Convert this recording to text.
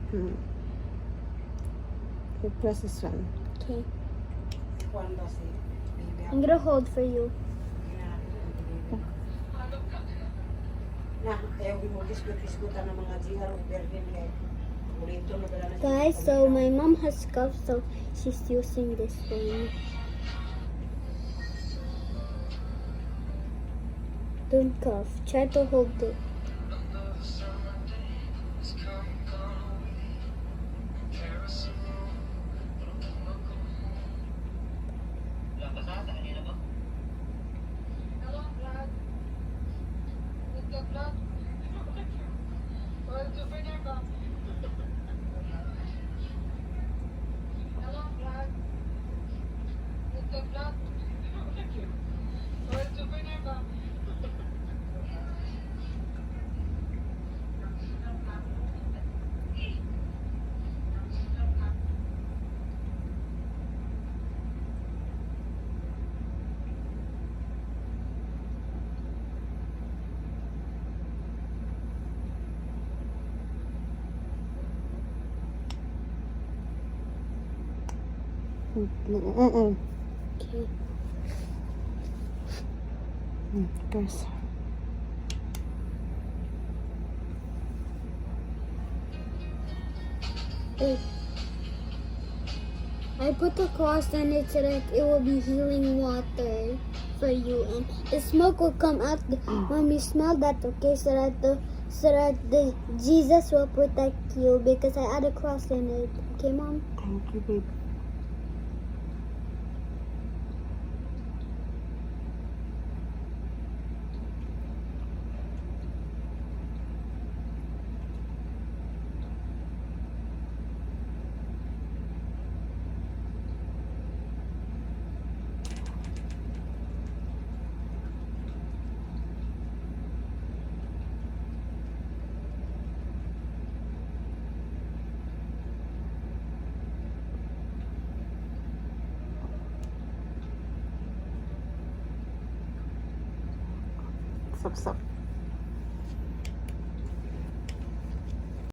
Hmm. You press this one. Okay. Kuwan ba si baby? I'm gonna hold for you. Na, ayaw mo biskut-biskutan ng mga GR o Berlin kay ulito na bala na siya. Guys, so my mom has cough, so she's using this for me. Don't cough. Try to hold it. Mm-mm. Okay. Guys. I put the cross on it so that it will be healing water for you, and the smoke will come out when we smell that. Okay, so that the Jesus will protect you because I add a cross in it. Okay, Mom. Thank you, baby. Sup.